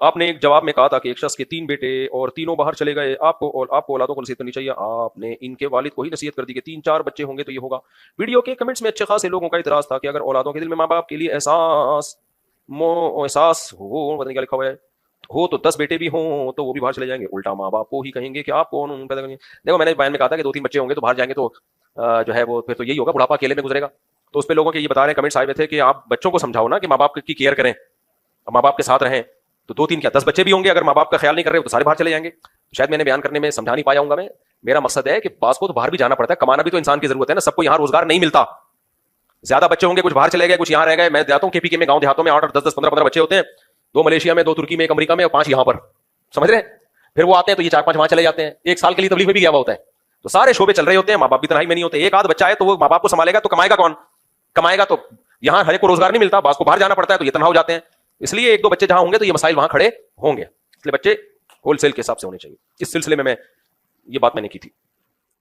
آپ نے ایک جواب میں کہا تھا کہ ایک شخص کے 3 بیٹے اور تینوں باہر چلے گئے، آپ کو اولادوں کو نصیحت کرنی چاہیے. آپ نے ان کے والد کو ہی نصیحت کر دی کہ 3-4 بچے ہوں گے تو یہ ہوگا. ویڈیو کے کمنٹس میں اچھے خاصے لوگوں کا اعتراض تھا کہ اگر اولادوں کے دل میں ماں باپ کے لیے احساس ہو، پتہ نہیں کیا لکھا ہوا ہے، ہو تو 10 بیٹے بھی ہوں تو وہ بھی باہر چلے جائیں گے. الٹا ماں باپ کو ہی کہیں گے کہ آپ کون پیدا کریں گے. دیکھو میں نے بیان میں کہا تھا کہ 2-3 بچے ہوں گے تو باہر جائیں گے تو جو ہے وہ پھر تو یہی ہوگا، بڑھاپا اکیلے میں گزرے گا. تو اس پہ لوگوں کے یہ بتا رہے ہیں کمنٹس آئے ہوئے تھے کہ آپ بچوں کو سمجھاؤ نا کہ ماں باپ کی کیئر کریں، ماں باپ کے ساتھ رہیں. تو 2-3 کیا 10 بچے بھی ہوں گے، اگر ماں باپ کا خیال نہیں کر رہے تو سارے باہر چلے جائیں گے. شاید میں نے بیان کرنے میں سمجھا نہیں پایا ہوں گا. میرا مقصد ہے کہ بعض کو تو باہر بھی جانا پڑتا ہے، کمانا بھی تو انسان کی ضرورت ہے نا. سب کو یہاں روزگار نہیں ملتا. زیادہ بچے ہوں گے، کچھ باہر چلے گئے، کچھ یہاں رہ گئے. میں جاتا ہوں کے پی کے میں، گاؤں دیہاتوں میں 8 10 15 بچے ہوتے ہیں، 2 ملیشیا میں، 2 ترکی میں، 1 امریکہ میں اور 5 یہاں پر. سمجھ رہے ہیں؟ پھر وہ آتے ہیں تو یہ 4-5 وہاں چلے جاتے ہیں. 1 سال کے لیے تبلیغ میں بھی گیا ہوا ہوتا ہے. تو سارے شعبے چل رہے ہوتے ہیں، ماں باپ بھی تنہائی میں نہیں ہوتے. ایک آدھ بچہ ہے تو وہ ماں باپ کو سنبھالے گا تو کمائے گا کون؟ کمائے گا تو یہاں ہر ایک کو روزگار نہیں ملتا، بعض کو باہر جانا پڑتا ہے تو یہ تنہا ہو جاتے ہیں. اس لیے 1-2 بچے جہاں ہوں گے تو یہ مسائل وہاں کھڑے ہوں گے. اس لیے بچے ہول سیل کے حساب سے ہونے چاہیے. اس سلسلے میں یہ بات میں نے کی تھی.